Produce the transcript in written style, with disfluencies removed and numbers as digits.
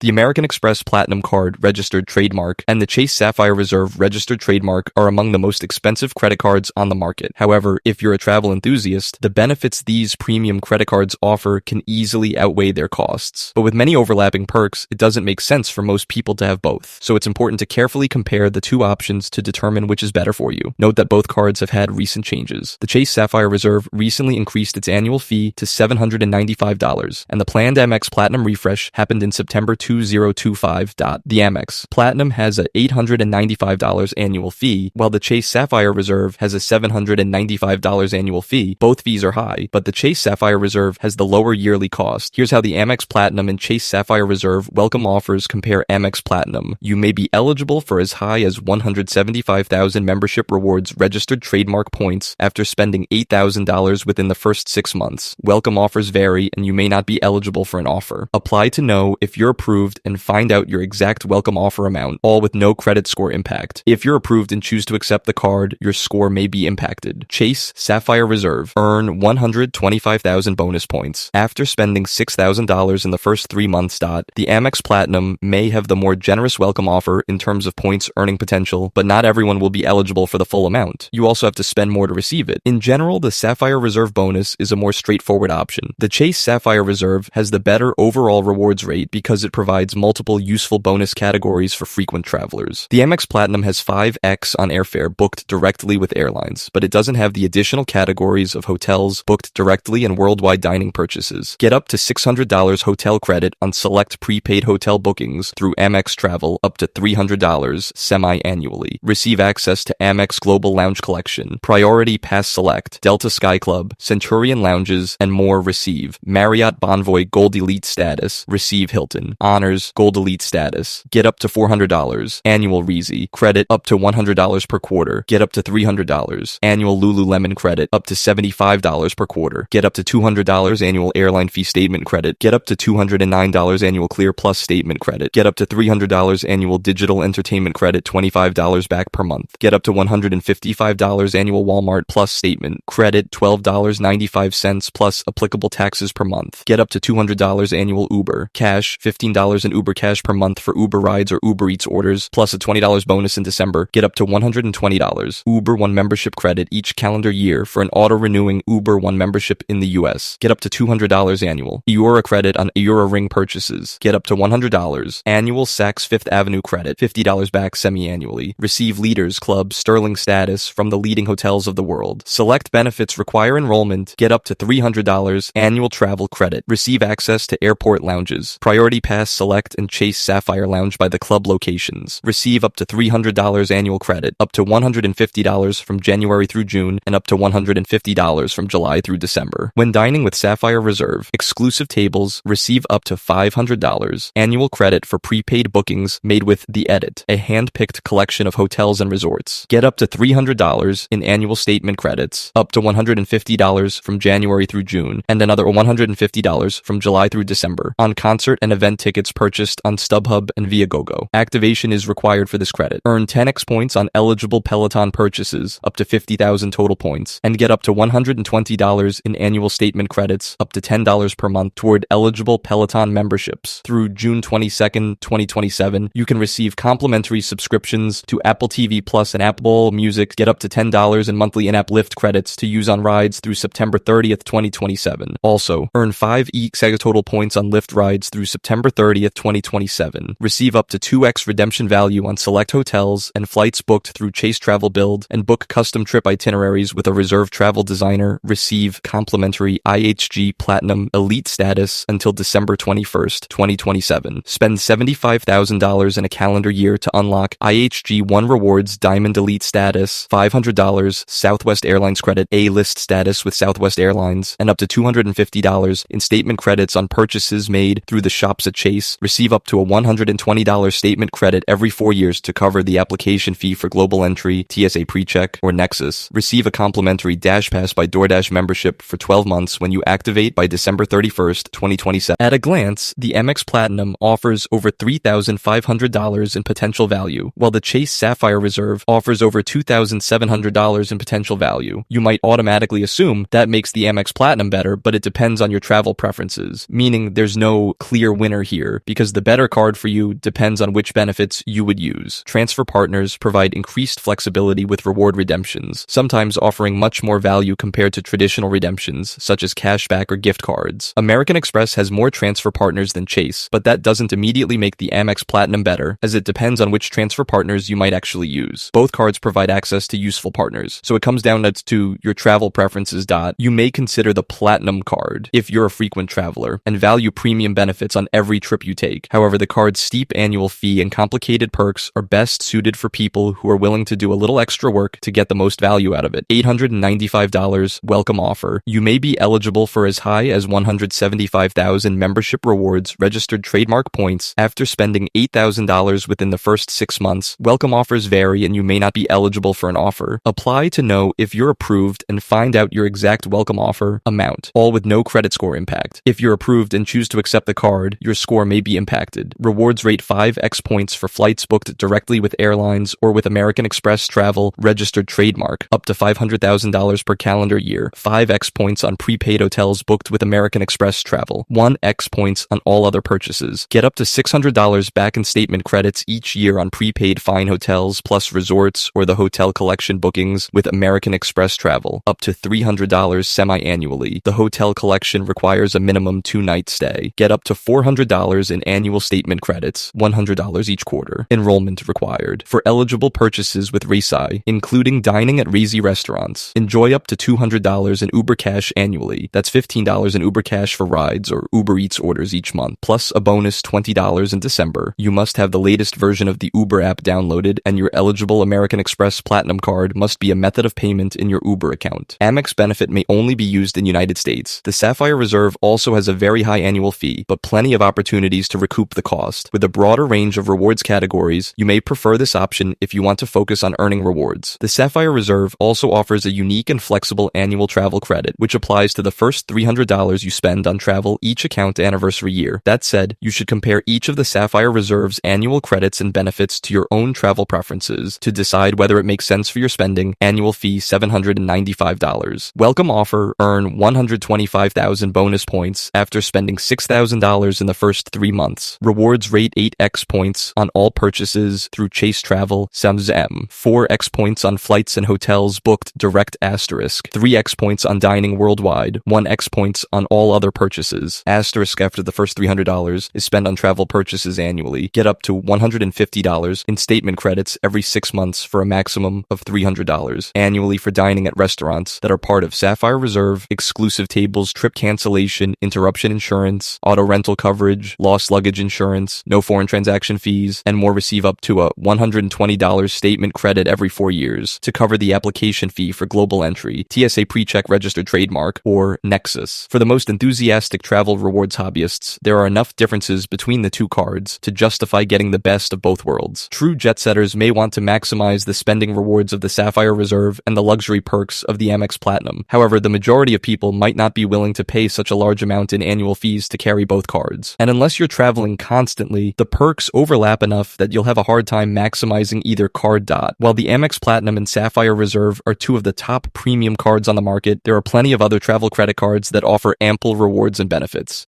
The American Express Platinum Card registered trademark and the Chase Sapphire Reserve registered trademark are among the most expensive credit cards on the market. However, if you're a travel enthusiast, the benefits these premium credit cards offer can easily outweigh their costs. But with many overlapping perks, it doesn't make sense for most people to have both. So it's important to carefully compare the two options to determine which is better for you. Note that both cards have had recent changes. The Chase Sapphire Reserve recently increased its annual fee to $795, and the planned Amex Platinum refresh happened in September 2025. The Amex Platinum has a $895 annual fee, while the Chase Sapphire Reserve has a $795 annual fee. Both fees are high, but the Chase Sapphire Reserve has the lower yearly cost. Here's how the Amex Platinum and Chase Sapphire Reserve welcome offers compare. Amex Platinum. You may be eligible for as high as 175,000 membership rewards registered trademark points after spending $8,000 within the first 6 months. Welcome offers vary, and you may not be eligible for an offer. Apply to know if you're approved and find out your exact welcome offer amount, all with no credit score impact. If you're approved and choose to accept the card, your score may be impacted. Chase Sapphire Reserve. Earn 125,000 bonus points after spending $6,000 in the first 3 months. The Amex Platinum may have the more generous welcome offer in terms of points earning potential, but not everyone will be eligible for the full amount. You also have to spend more to receive it. In general, the Sapphire Reserve bonus is a more straightforward option. The Chase Sapphire Reserve has the better overall rewards rate because it provides multiple useful bonus categories for frequent travelers. The Amex Platinum has 5x on airfare booked directly with airlines, but it doesn't have the additional categories of hotels booked directly and worldwide dining purchases. Get up to $600 hotel credit on select prepaid hotel bookings through Amex Travel, up to $300 semi-annually. Receive access to Amex Global Lounge Collection, Priority Pass Select, Delta Sky Club, Centurion Lounges, and more. Receive Marriott Bonvoy Gold Elite status. Receive Hilton Honors Gold Elite status. Get up to $400 annual Reezy credit, up to $100 per quarter. Get up to $300 annual Lululemon credit, up to $75 per quarter. Get up to $200 annual airline fee statement credit. Get up to $209 annual Clear Plus statement credit. Get up to $300 annual digital entertainment credit, $25 back per month. Get up to $155 annual Walmart Plus statement credit, $12.95 plus applicable taxes per month. Get up to $200 annual Uber Cash, $15 in Uber Cash per month for Uber rides or Uber Eats orders, plus a $20 bonus in December. Get up to $120 Uber One membership credit each calendar year for an auto-renewing Uber One membership in the US. Get up to $200 annual Eura credit on Eura Ring purchases. Get up to $100 annual Saks Fifth Avenue credit, $50 back semi-annually. Receive Leaders Club Sterling status from the leading hotels of the world. Select benefits require enrollment. Get up to $300 annual travel credit. Receive access to airport lounges, Priority Pass Select and Chase Sapphire Lounge by the club locations. Receive up to $300 annual credit, up to $150 from January through June, and up to $150 from July through December. When dining with Sapphire Reserve, exclusive tables receive up to $500 annual credit for prepaid bookings made with The Edit, a hand-picked collection of hotels and resorts. Get up to $300 in annual statement credits, up to $150 from January through June, and another $150 from July through December on concert and event tickets purchased on StubHub and Viagogo. Activation is required for this credit. Earn 10x points on eligible Peloton purchases, up to 50,000 total points, and get up to $120 in annual statement credits, up to $10 per month toward eligible Peloton memberships. Through June 22nd, 2027, you can receive complimentary subscriptions to Apple TV Plus and Apple Music. Get up to $10 in monthly in-app Lyft credits to use on rides through September 30th, 2027. Also, earn 5 Sega total points on Lyft rides through September 30th, 2027. Receive up to 2x redemption value on select hotels and flights booked through Chase Travel Build, and book custom trip itineraries with a Reserve travel designer. Receive complimentary IHG Platinum Elite status until December 21st, 2027. Spend $75,000 in a calendar year to unlock IHG One Rewards Diamond Elite status, $500 Southwest Airlines credit A-list status with Southwest Airlines, and up to $250 in statement credits on purchases made through the shops at Chase. Receive up to a $120 statement credit every 4 years to cover the application fee for Global Entry, TSA PreCheck, or Nexus. Receive a complimentary Dash Pass by DoorDash membership for 12 months when you activate by December 31st, 2027. At a glance, the Amex Platinum offers over $3,500 in potential value, while the Chase Sapphire Reserve offers over $2,700 in potential value. You might automatically assume that makes the Amex Platinum better, but it depends on your travel preferences, meaning there's no clear winner here. year, because the better card for you depends on which benefits you would use. Transfer partners provide increased flexibility with reward redemptions, sometimes offering much more value compared to traditional redemptions, such as cashback or gift cards. American Express has more transfer partners than Chase, but that doesn't immediately make the Amex Platinum better, as it depends on which transfer partners you might actually use. Both cards provide access to useful partners, so it comes down to your travel preferences. You may consider the Platinum card if you're a frequent traveler and value premium benefits on every trip you take. However, the card's steep annual fee and complicated perks are best suited for people who are willing to do a little extra work to get the most value out of it. $895 welcome offer. You may be eligible for as high as 175,000 membership rewards registered trademark points after spending $8,000 within the first 6 months. Welcome offers vary and you may not be eligible for an offer. Apply to know if you're approved and find out your exact welcome offer amount, all with no credit score impact. If you're approved and choose to accept the card, your score may be impacted. Rewards rate 5x points for flights booked directly with airlines or with American Express Travel registered trademark, up to $500,000 per calendar year. 5x points on prepaid hotels booked with American Express Travel. 1x points on all other purchases. Get up to $600 back in statement credits each year on prepaid fine hotels plus resorts or the hotel collection bookings with American Express Travel. Up to $300 semi-annually. The hotel collection requires a minimum 2-night stay. Get up to $400 in annual statement credits, $100 each quarter. Enrollment required. For eligible purchases with Resai, including dining at Resi restaurants, enjoy up to $200 in Uber Cash annually. That's $15 in Uber Cash for rides or Uber Eats orders each month, plus a bonus $20 in December. You must have the latest version of the Uber app downloaded, and your eligible American Express Platinum card must be a method of payment in your Uber account. Amex benefit may only be used in United States. The Sapphire Reserve also has a very high annual fee, but plenty of opportunities to recoup the cost. With a broader range of rewards categories, you may prefer this option if you want to focus on earning rewards. The Sapphire Reserve also offers a unique and flexible annual travel credit, which applies to the first $300 you spend on travel each account anniversary year. That said, you should compare each of the Sapphire Reserve's annual credits and benefits to your own travel preferences to decide whether it makes sense for your spending. Annual fee $795. Welcome offer, earn 125,000 bonus points after spending $6,000 in the first 3 months. Rewards rate 8x points on all purchases through Chase Travel, SamsM. 4x points on flights and hotels booked direct asterisk. 3x points on dining worldwide. 1x points on all other purchases. Asterisk after the first $300 is spent on travel purchases annually. Get up to $150 in statement credits every 6 months for a maximum of $300 annually for dining at restaurants that are part of Sapphire Reserve, exclusive tables, trip cancellation, interruption insurance, auto rental coverage, lost luggage insurance, no foreign transaction fees, and more. Receive up to a $120 statement credit every 4 years to cover the application fee for global entry, TSA PreCheck registered trademark, or Nexus. For the most enthusiastic travel rewards hobbyists, there are enough differences between the two cards to justify getting the best of both worlds. True jet setters may want to maximize the spending rewards of the Sapphire Reserve and the luxury perks of the Amex Platinum. However, the majority of people might not be willing to pay such a large amount in annual fees to carry both cards. And unless you're traveling constantly, the perks overlap enough that you'll have a hard time maximizing either card. While the Amex Platinum and Sapphire Reserve are two of the top premium cards on the market, there are plenty of other travel credit cards that offer ample rewards and benefits.